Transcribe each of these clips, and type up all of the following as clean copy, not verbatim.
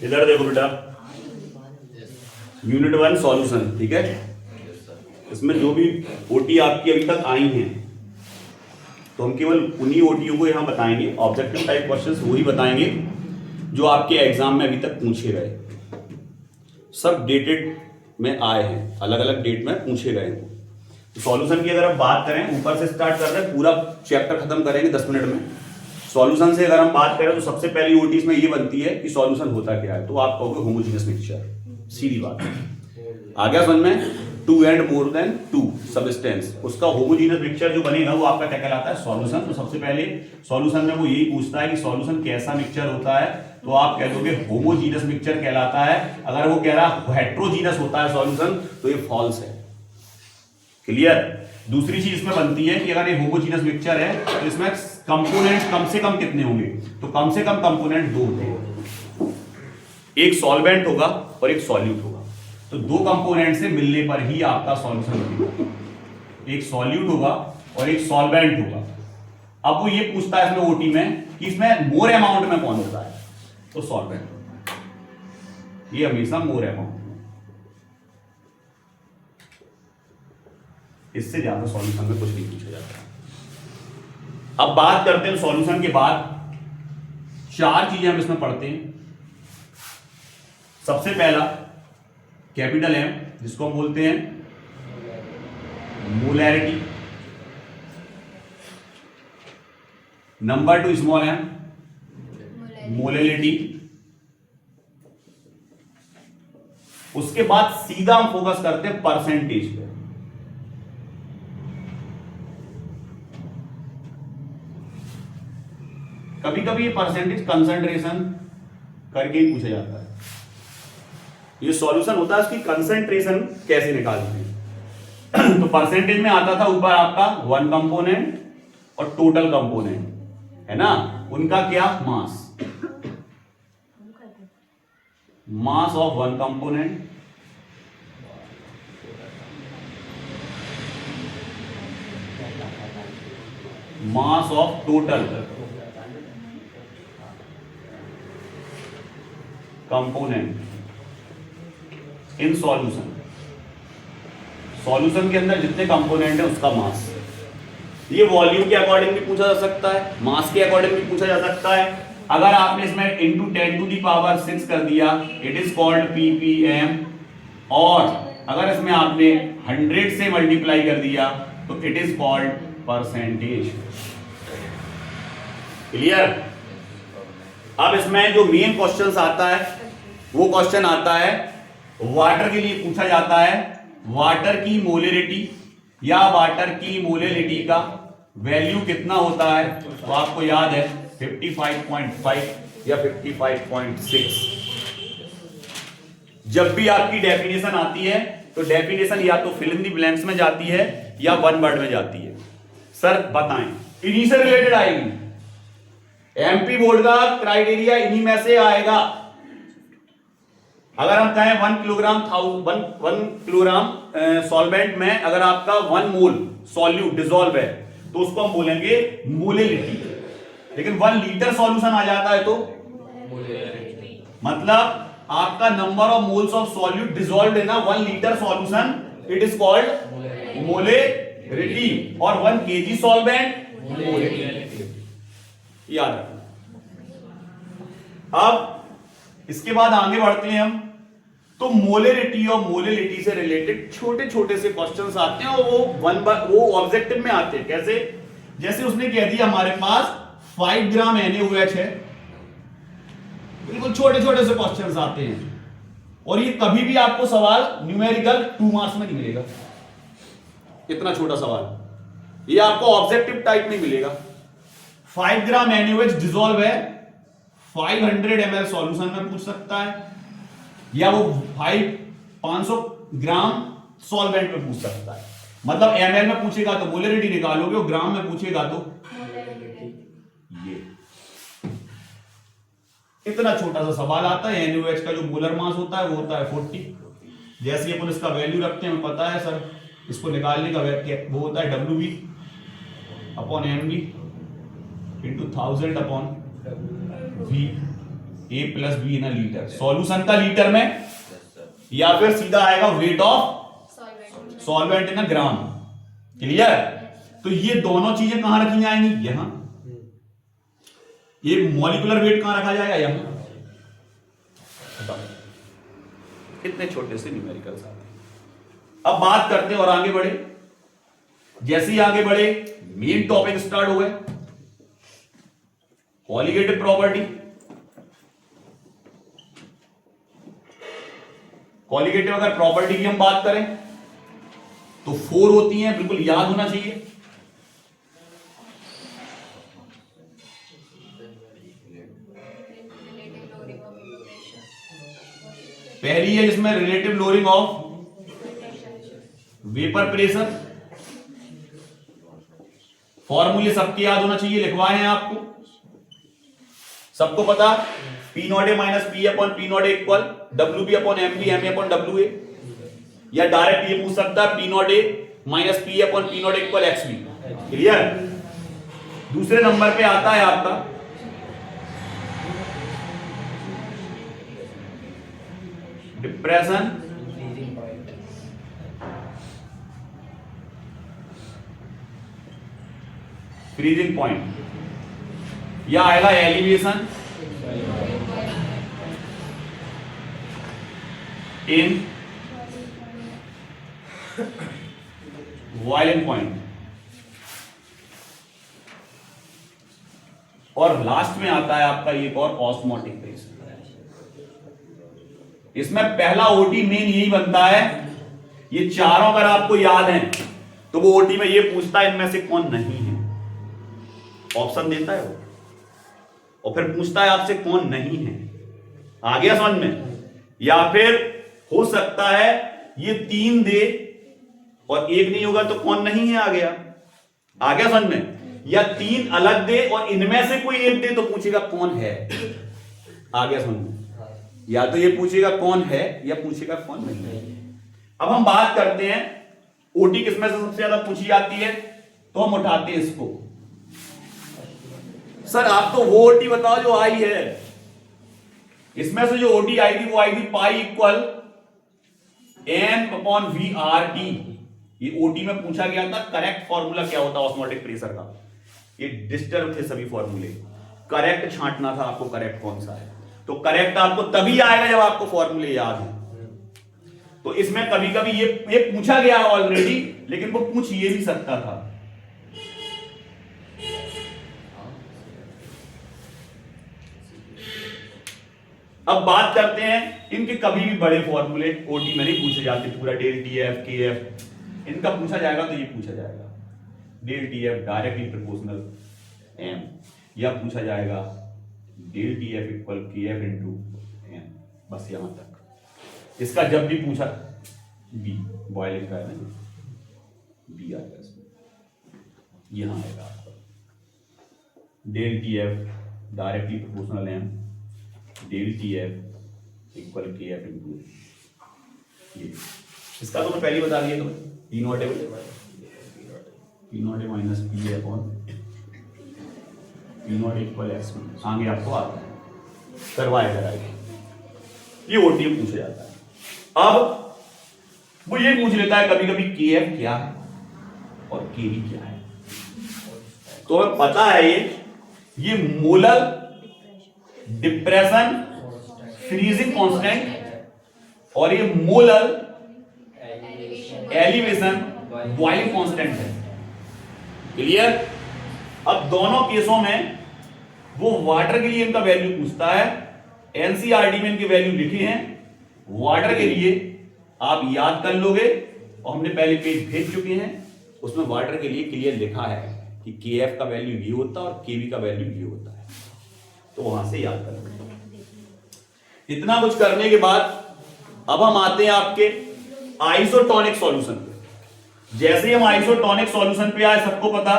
इधर देखो बेटा, यूनिट 1 सॉल्यूशन, ठीक है। इसमें जो भी ओटी आपकी अभी तक आई हैं तो हम केवल उन्हीं ओटीओ को यहाँ बताएंगे, ऑब्जेक्टिव टाइप क्वेश्चंस वही बताएंगे जो आपके एग्जाम में अभी तक पूछे गए, सब डेटेड में आए हैं, अलग अलग डेट में पूछे गए हैं। तो सॉल्यूशन की अगर हम बात करें, ऊपर से स्टार्ट कर रहे हैं, पूरा चैप्टर खत्म करेंगे 10 मिनट में। सॉल्यूशन से अगर हम बात करें तो सबसे पहली ओटी इसमें ये बनती है कि सॉल्यूशन होता क्या है, तो आप कहोगे होमोजेनियस मिक्सचर, सीधी बात आ गया समझ में। 2 and more than 2 सब्सटेंस, उसका होमोजेनियस मिक्सचर जो बनेगा वो आपका क्या कहलाता है, सॉल्यूशन। तो सबसे पहले सॉल्यूशन में वो यही पूछता है कि सॉल्यूशन कैसा मिक्सचर होता है, तो आप कह दोगे होमोजेनियस मिक्सचर कहलाता है। अगर वो कह रहा हेट्रोजीनस होता है सॉल्यूशन तो ये फॉल्स है। क्लियर। दूसरी चीज इसमें बनती है कि अगर ये होमोजेनियस मिक्सचर है तो इसमें कंपोनेंट कम से कम कितने होंगे, तो कम से कम कंपोनेंट 2 होते हैं, एक सॉल्वेंट होगा और एक सॉल्यूट होगा। तो 2 कंपोनेंट से मिलने पर ही आपका सॉल्यूशन होगा, एक सॉल्यूट होगा और एक सॉल्वेंट होगा। अब वो ये पूछता है इसमें ओटी में कि इसमें मोर अमाउंट में कौन होता है, तो सॉल्वेंट, ये हमेशा मोर अमाउंट, इससे ज्यादा सॉल्यूशन में कुछ नहीं पूछा जाता। अब बात करते हैं सॉल्यूशन के बाद 4 चीजें हम इसमें पढ़ते हैं। सबसे पहला कैपिटल एम, जिसको हम बोलते हैं molarity. Number 2 small M, molality. उसके बाद सीधा हम फोकस करते हैं परसेंटेज पे। कभी कभी ये परसेंटेज कंसंट्रेशन करके ही पूछा जाता है। ये सॉल्यूशन होता है, उसकी कंसंट्रेशन कैसे निकालते हैं। तो परसेंटेज में आता था ऊपर आपका 1 कंपोनेंट और टोटल कंपोनेंट है ना, उनका क्या mass, mass of 1 component mass of total component in solution. Solution के अंदर जितने कंपोनेंट है उसका मास। ये वॉल्यूम के अकॉर्डिंग भी पूछा जा सकता है, मास के अकॉर्डिंग भी पूछा जा सकता है। अगर आपने इसमें इंटू 10⁶ कर दिया, इट इज कॉल्ड ppm। और अगर इसमें आपने 100 से मल्टीप्लाई कर दिया तो it is called percentage. Clear. अब इसमें जो मेन क्वेश्चन आता है वो क्वेश्चन आता है वाटर के लिए पूछा जाता है, वाटर की मोलरिटी या वाटर की मोलरिटी का वैल्यू कितना होता है। तो आपको याद है 55.5 या 55.6। जब भी आपकी डेफिनेशन आती है तो डेफिनेशन या तो फिल इन द ब्लैंक्स में जाती है या 1 वर्ड में जाती है। सर बताएं, इन्हीं से रिलेटेड आएगी, एमपी बोर्ड का क्राइटेरिया इन्हीं में से आएगा। अगर हम कहें 1 किलोग्राम सॉल्वेंट में अगर आपका 1 मोल सॉल्यूट डिसॉल्व है तो उसको हम बोलेंगे मोलैलिटी। लेकिन 1 लीटर सॉल्यूशन आ जाता है तो मतलब आपका number of moles of solute dissolved in 1 litre solution, it is called molality. और 1 kg सॉल्वेंट मोलैलिटी, याद रखना। अब इसके बाद आगे बढ़ते हैं हम, तो मोलरिटी और मोलैलिटी से रिलेटेड छोटे छोटे से क्वेश्चंस आते हैं और वो ऑब्जेक्टिव में आते हैं। कैसे, जैसे उसने कह दिया हमारे पास 5 ग्राम NaOH है, बिल्कुल छोटे छोटे से क्वेश्चंस आते हैं और ये कभी भी आपको सवाल न्यूमेरिकल 2 मार्क्स में नहीं मिलेगा। इतना छोटा सवाल ये आपको ऑब्जेक्टिव टाइप में मिलेगा। 5 ग्राम NaOH डिसॉल्व है, 500 ml सॉल्यूशन में पूछ सकता है, या वो 500 ग्राम सॉल्वेंट में पूछ सकता है। मतलब ml में पूछेगा तो मोलरिटी निकालोगे और ग्राम में पूछेगा तो ये। इतना छोटा सा सवाल आता है। NaOH का जो मोलर मास होता है वो होता है 40। जैसे अपन इसका वैल्यू रखते हैं, हमें पता है सर इसको निकालने का वो होता है WB upon MB into 1000 upon V A plus be in litre, solution का लीटर में, या फिर सीधा आएगा weight of solvent in gram. Clear? तो ये दोनों चीजें कहां रखी जाएंगी? यहां। ये मॉलिक्यूलर वेट कहां रखा जाएगा? यहां। कितने छोटे से न्यूमेरिकल्स आते हैं। अब बात करते हैं और आगे बढ़े। जैसे ही आगे बढ़े मेन टॉपिक स्टार्ट हो गए, कॉलिगेटिव प्रॉपर्टी। कॉलिगेटिव अगर प्रॉपर्टी की हम बात करें तो 4 होती हैं, बिल्कुल याद होना चाहिए। पहली है जिसमें relative lowering of vapour pressure. फॉर्मूले सबके याद होना चाहिए, लिखवाए हैं आपको, सबको पता। P not A minus P upon P not A equal W B upon M B, M A upon W A. या डायरेक्ट ये पूछ सकता है P not A minus P upon P not equal X B. Clear? दूसरे number पे आता है आपका डिप्रेशन फ्रीजिंग पॉइंट, या आएगा एलिवेशन इन बॉइलिंग पॉइंट। और लास्ट में आता है आपका एक और ऑस्मोटिक प्रेशर। इसमें पहला ओटी मेन यही बनता है। ये चारों अगर आपको याद हैं तो वो ओटी में ये पूछता है इनमें से कौन नहीं है, ऑप्शन देता है वो, और फिर पूछता है आपसे कौन नहीं है। आ गया समझ में? या फिर हो सकता है ये 3 दे और एक नहीं होगा तो कौन नहीं है, आ गया समझ में? या 3 अलग दे और इनमें से कोई एक दे तो पूछेगा कौन है। आ गया समझ में? या तो ये पूछेगा कौन है या पूछेगा कौन नहीं है। अब हम बात करते हैं ओटी किसमें से सबसे ज्यादा पूछी जाती है, तो हम उठाते हैं इसको। सर आप तो वो ओटी बताओ जो आई है। इसमें से जो ओटी आई थी वो आई थी pi equal N upon V R T. ये ओटी में पूछा गया था करेक्ट फॉर्मूला क्या होता है ऑस्मोटिक प्रेशर का। ये डिस्टर्ब थे सभी फॉर्मूले, करेक्ट छांटना था आपको, करेक्ट कौन सा है। तो करेक्ट आपको तभी आएगा जब आपको फॉर्मूले याद है। तो इसमें कभी कभी ये पूछा गया है ऑलरेडी, लेकिन वो पूछ ये भी सकता था। अब बात करते हैं इनके कभी भी बड़े फॉर्मूले ओटी में नहीं पूछे जाते। पूरा del T F K F इनका पूछा जाएगा तो ये पूछा जाएगा del T F directly proportional M, या पूछा जाएगा del T F equal K F into M. बस यहां तक। इसका जब भी पूछा बी बॉयलिंग का है ना, बी आएगा इसमें, यहां आएगा आपका del T F directly proportional M, del T F equal K F into ये। इसका तो मैं पहले बता दिया तुम्हें, P not A minus P upon P not equal X. आगे आपको आता है, करवाया जाएगा। ये ओटीएम पूछा जाता है। अब वो ये पूछ लेता है कभी कभी के एफ क्या है और के बी क्या है। तो हमें पता है ये मोलर डिप्रेशन फ्रीजिंग कांस्टेंट और ये मोलर एलिवेशन बॉइलिंग कांस्टेंट है। क्लियर? अब दोनों केसों में वो वाटर के लिए इनका वैल्यू पूछता है। एनसीईआरटी में इनके वैल्यू लिखे हैं। वाटर के लिए आप याद कर लोगे, और हमने पहले पेज भेज चुके हैं, उसमें वाटर के लिए क्लियर लिखा है कि के एफ का वैल्यू ये होता है और के बी का वैल्यू ये होता है। तो वहां से याद कर लो। इतना कुछ करने के बाद अब हम आते हैं आपके आइसोटोनिक सॉल्यूशन पे। जैसे ही हम आइसोटोनिक सॉल्यूशन पे आए, सबको पता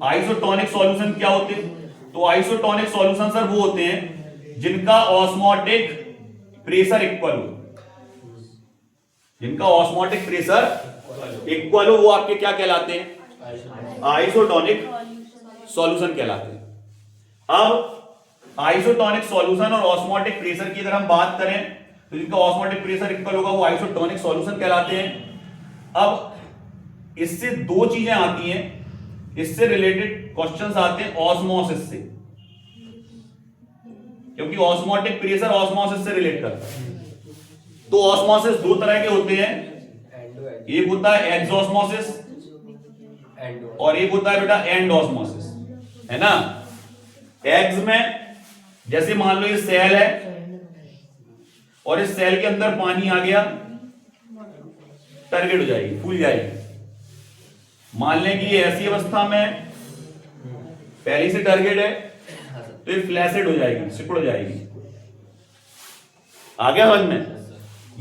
आइसोटोनिक सॉल्यूशन क्या होते हैं। तो आइसोटोनिक सॉल्यूशन सर वो होते हैं जिनका ऑस्मोटिक प्रेशर इक्वल हो। जिनका ऑस्मोटिक प्रेशर इक्वल हो वो आपके क्या कहलाते हैं? आइसोटोनिक सॉल्यूशन कहलाते हैं। अब आइसोटोनिक सॉल्यूशन और ऑस्मोटिक प्रेशर की अगर हम बात करें तो जिनका ऑस्मोटिक प्रेशर इक्वल होगा वो आइसोटोनिक सॉल्यूशन कहलाते हैं। अब इससे दो चीजें आती हैं, इससे रिलेटेड क्वेश्चंस आते हैं ऑस्मोसिस से, क्योंकि ऑस्मोटिक प्रेशर ऑस्मोसिस से रिलेट करता है। तो ऑस्मोसिस दो तरह के होते हैं, एक होता है एक्सोस्मोसिस और एक होता है बेटा एंडोस्मोसिस, है ना। एग्स में जैसे मान लो ये सेल है और इस सेल के अंदर पानी आ गया, टर्गेट हो जाएगी, फूल जाएगी। मान लें कि ये ऐसी अवस्था में पहले से टारगेट है तो ये फ्लैसिड हो जाएगी, सिकुड़ जाएगी। आ गया समझ में।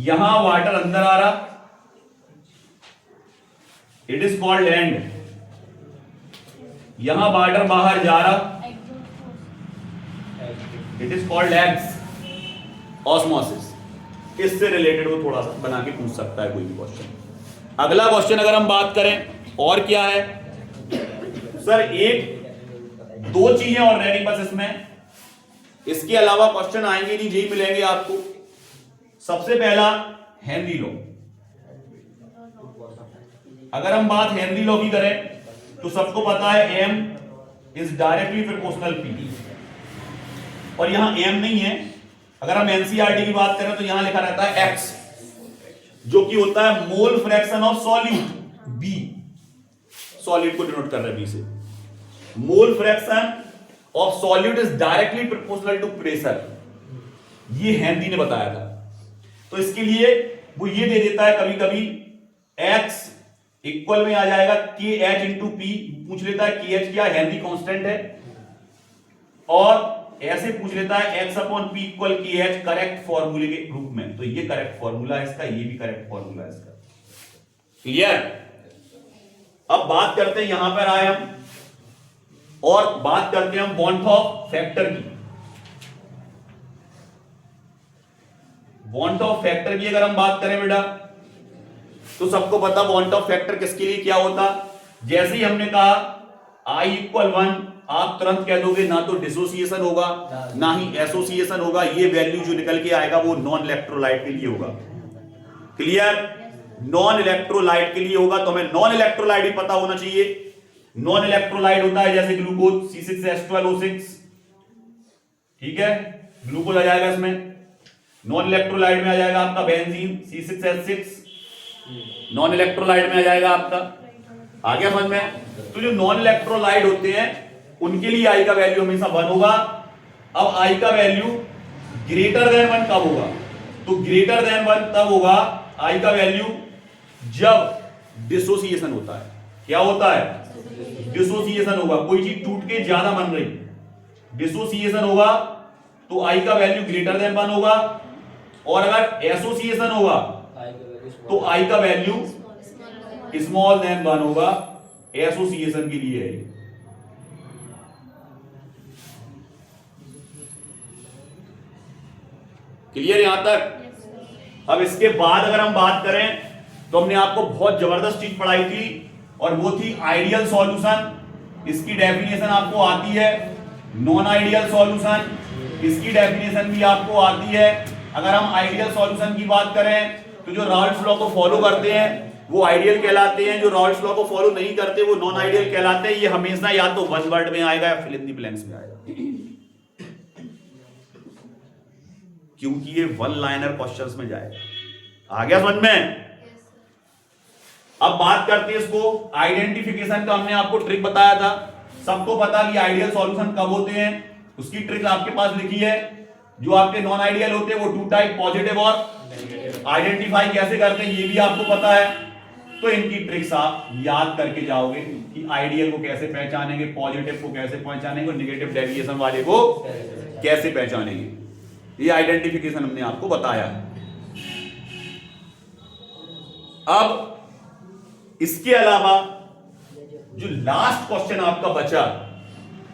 यहां वाटर अंदर आ रहा, इट इज कॉल्ड एंड। यहां वाटर बाहर जा रहा, it is called x osmosis. इससे रिलेटेड वो थोड़ा सा बना के पूछ सकता है कोई भी क्वेश्चन। अगला क्वेश्चन अगर हम बात करें और क्या है सर, एक दो चीजें और रहेंगी बस इसमें, इसके अलावा क्वेश्चन आएंगे नहीं, यही मिलेंगे आपको। सबसे पहला हेनरी लॉ। अगर हम बात हेनरी लॉ की करें तो सबको पता है M is directly proportional P, और यहां एम नहीं है। अगर हम एनसीईआरटी की बात करें तो यहां लिखा रहता है एक्स, जो कि होता है mole fraction of solute, B solute को डिनोट कर रहा है बी से। Mole fraction of solute is directly proportional to pressure, ये हेनरी ने बताया था। तो इसके लिए वो ये दे देता है कभी कभी x इक्वल में आ जाएगा के एच इंटू पी, पूछ लेता है के एच क्या हेनरी कांस्टेंट है, और ऐसे पूछ लेता है x अपॉन पी इक्वल के एच करेक्ट फॉर्मूले के रूप में। तो ये करेक्ट फॉर्मूला है इसका, ये भी करेक्ट फॉर्मूला है इसका। क्लियर। अब बात करते हैं यहां पर आए हम और बात करते हैं हम वॉन-थॉप फैक्टर की। वॉन-थॉप फैक्टर की अगर हम बात करें बेटा तो सबको पता वॉन-थॉप फैक्टर किसके लिए क्या होता। जैसे ही हमने कहा I इक्वल 1, आप तुरंत कह दोगे ना तो डिसोसिएशन होगा ना ही एसोसिएशन होगा। ये वैल्यू जो निकल के आएगा वो नॉन इलेक्ट्रोलाइट के लिए होगा। क्लियर। नॉन इलेक्ट्रोलाइट के लिए होगा, तो हमें नॉन इलेक्ट्रोलाइट भी पता होना चाहिए। नॉन इलेक्ट्रोलाइट होता है जैसे ग्लूकोज C6H12O6, ठीक है, ग्लूकोज आ जाएगा इसमें। नॉन इलेक्ट्रोलाइट में आ जाएगा आपका बेंजीन C6H6, नॉन इलेक्ट्रोलाइट में आ जाएगा आपका, आ गया समझ में। तो जो नॉन इलेक्ट्रोलाइट होते हैं उनके लिए आई का वैल्यू हमेशा 1 होगा। अब आई का वैल्यू ग्रेटर देन 1 कब होगा, तो ग्रेटर देन 1 तब होगा आई का वैल्यू जब डिसोसिएशन होता है। क्या होता है, डिसोसिएशन होगा। कोई चीज टूट के ज्यादा बन रही, डिसोसिएशन होगा तो आई का वैल्यू ग्रेटर देन 1 होगा, और अगर एसोसिएशन होगा तो आई का वैल्यू स्मॉल देन 1 होगा। एसोसिएशन के लिए है। क्लियर यहां तक। अब इसके बाद अगर हम बात करें तो हमने आपको बहुत जबरदस्त चीज पढ़ाई थी और वो थी आइडियल सॉल्यूशन। इसकी डेफिनेशन आपको आती है। नॉन आइडियल सॉल्यूशन, इसकी डेफिनेशन भी आपको आती है। अगर हम आइडियल सॉल्यूशन की बात करें तो जो राल्स लॉ को फॉलो करते हैं वो आइडियल कहलाते हैं, जो राल्स लॉ को फॉलो नहीं करते वो नॉन आइडियल कहलाते हैं। ये हमेशा या तो वन वर्ड में आएगा या फिल इन द ब्लैंक्स में आएगा, क्योंकि ये वन लाइनर क्वेश्चंस में जाएगा। आ गया समझ में। अब बात करते हैं इसको आइडेंटिफिकेशन का। हमने आपको ट्रिक बताया था, सबको पता कि आइडियल सॉल्यूशन कब होते हैं, उसकी ट्रिक आपके पास लिखी है। जो आपके नॉन आइडियल होते हैं वो 2 टाइप, पॉजिटिव और आइडेंटिफाई कैसे करते हैं ये भी आपको पता है। तो इनकी ट्रिक्स आप याद करके जाओगे कि आइडियल को कैसे पहचानेंगे, पॉजिटिव को कैसे पहचानेंगे और नेगेटिव डेविएशन वाले को कैसे पहचानेंगे। ये आइडेंटिफिकेशन हमने आपको बताया। अब इसके अलावा जो लास्ट क्वेश्चन आपका बचा,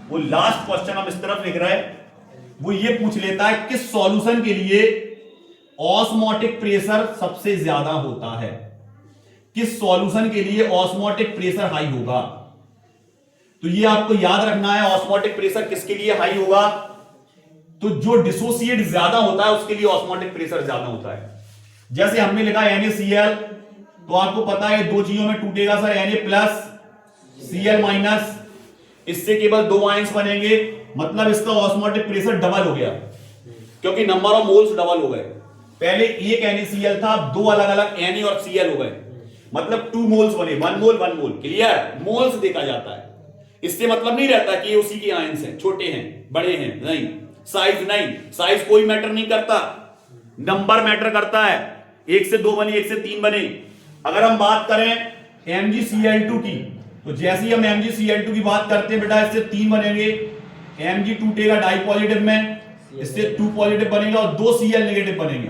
वो लास्ट क्वेश्चन हम इस तरफ लिख रहे हैं, वो ये पूछ लेता है किस सॉल्यूशन के लिए ऑस्मोटिक प्रेशर सबसे ज्यादा होता है। किस सॉल्यूशन के लिए ऑस्मोटिक प्रेशर हाई होगा। तो ये आपको याद रखना है, ऑस्मोटिक प्रेशर किसके लिए हाई होगा, तो जो डिसोसिएट ज्यादा होता है उसके लिए ऑस्मोटिक प्रेशर ज्यादा होता है। जैसे हमने लिखा NaCl, तो आपको पता है दो चीजों में टूटेगा सर, Na+Cl-, इससे केवल दो आयंस बनेंगे, मतलब इसका ऑस्मोटिक प्रेशर डबल हो गया, क्योंकि नंबर ऑफ मोल्स डबल हो गए। पहले एक NaCl था, दो अलग अलग Na और Cl हो गए, मतलब 2 मोल्स बने, 1 मोल 1 मोल। क्लियर? मोल्स देखा जाता है, इससे मतलब नहीं रहता कि ये उसी के आयंस हैं, छोटे हैं बड़े हैं, नहीं। साइज नहीं, साइज कोई मैटर नहीं करता, नंबर मैटर करता है। 1 से 2 बने, 1 से 3 बने। अगर हम बात करें MgCl2 की, तो जैसे ही हम MgCl2 की बात करते हैं बेटा, इससे 3 बनेंगे, Mg टूटेगा डाई पॉजिटिव में, इससे 2 पॉजिटिव बनेगा और 2 Cl नेगेटिव बनेंगे।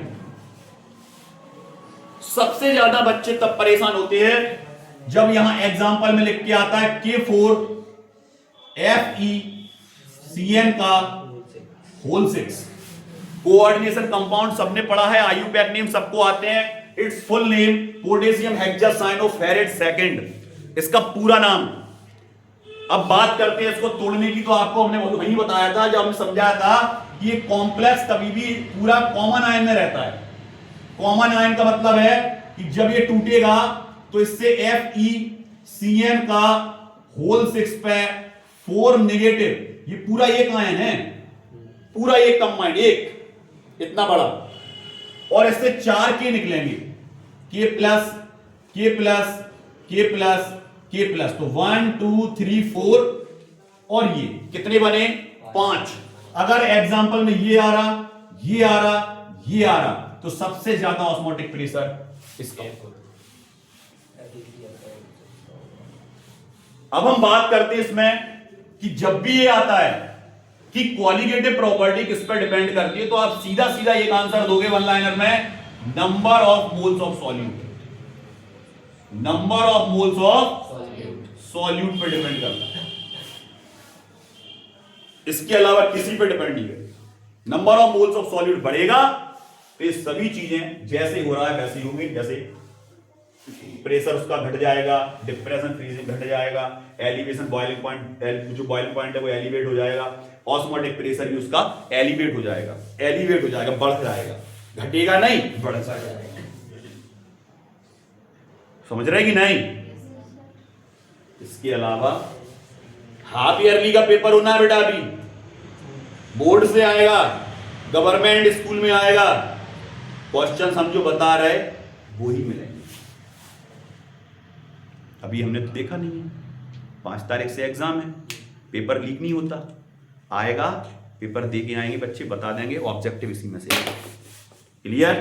सबसे ज्यादा बच्चे तब परेशान होते हैं जब यहां एग्जांपल में लिख के आता है K4FeCN का होल 6। कोऑर्डिनेशन कंपाउंड सबने पढ़ा है, IUPAC नेम सबको आते हैं। It's full name potassium hexacyanoferrate second, इसका पूरा नाम। अब बात करते हैं इसको तोड़ने की, तो आपको हमने वही बताया था जब हमने समझाया था कि ये कॉम्प्लेक्स कभी भी पूरा कॉमन आयन में रहता है। कॉमन आयन का मतलब है कि जब ये टूटेगा तो इससे FeCN का होल 6 पे 4 नेगेटिव, ये पूरा एक आयन है, पूरा एक कंबाइंड, एक इतना बड़ा, और इससे 4 K निकलेंगे, K+, K+, K+, K+, तो 1 2 3 4, और ये कितने बने? 5। अगर एग्जांपल में ये आ रहा, ये आ रहा, ये आ रहा, तो सबसे ज्यादा ऑस्मोटिक प्रेशर इसका। अब हम बात करते हैं इसमें कि जब भी ये आता है कि क्वालिटेटिव प्रॉपर्टी किस पर डिपेंड करती है, तो आप सीधा सीधा एक आंसर दोगे वन लाइनर में, number of moles of solute. Number of moles of solute पर डिपेंड करता है, इसके अलावा किसी पे डिपेंड नहीं है। Number of moles of solute बढ़ेगा तो ये सभी चीजें जैसे हो रहा है वैसे ही होंगी। जैसे प्रेशर उसका घट जाएगा, डिप्रेशन फ्रीजिंग घट जाएगा, एलिवेशन बॉइलिंग पॉइंट, जो बॉइलिंग पॉइंट है वो एलिवेट हो जाएगा, ऑस्मोटिक प्रेशर भी उसका एलिवेट हो जाएगा, एलिवेट हो जाएगा, बढ़ जाएगा, घटेगा नहीं, बढ़ जाएगा। समझ रहे कि नहीं? इसके अलावा हाफ ईयरली का पेपर होना है बेटा, अभी बोर्ड से आएगा, गवर्नमेंट स्कूल में आएगा, क्वेश्चन हम जो बता रहे वो ही मिलेंगे। अभी हमने तो देखा नहीं है, 5 तारीख से एग्जाम है, पेपर लीक नहीं होता, आएगा पेपर दे के आएंगे बच्चे, बता देंगे, ऑब्जेक्टिव इसी में से। क्लियर?